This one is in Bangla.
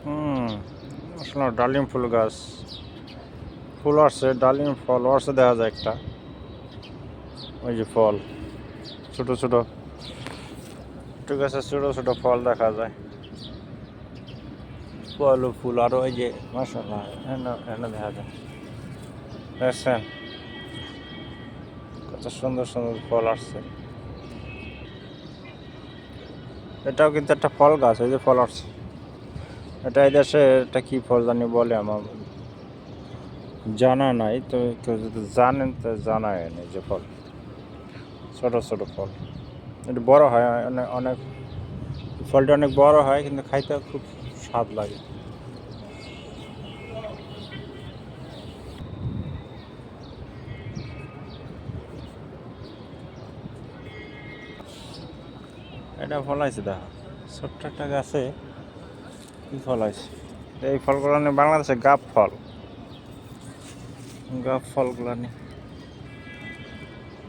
হুম, আসলে ডালিম ফুল গাছ, ফুল আসছে, ডালিম ফল আসছে দেখা যায় একটা। ওই যে ফল, ছোট ছোট একটু গাছে ছোট ছোট ফল দেখা যায়, ফল ও ফুল। আরো ওই যে মাশাআল্লাহ এখানে দেখা যায়, দেখছেন কত সুন্দর সুন্দর ফল আসছে। এটাও কিন্তু একটা ফল গাছ, ওই যে ফল আসছে। এটা এই দেশে এটা কি ফল জানি বলে, আমার জানা নাই, তো কেউ যদি জানেন তো জানায় এই যে ফল, ছোট ছোট ফল। এটা বড় হয় অনেক অনেক, ফলটা অনেক বড় হয় কিন্তু খাইতে খুব স্বাদ লাগে। এটা ফলাইছে দেখো, ছোট্ট একটা গাছে কি ফলাইছে। এই ফলগুলো নিয়ে বাংলাদেশে গাব ফল, গাব ফলগুলো নিয়ে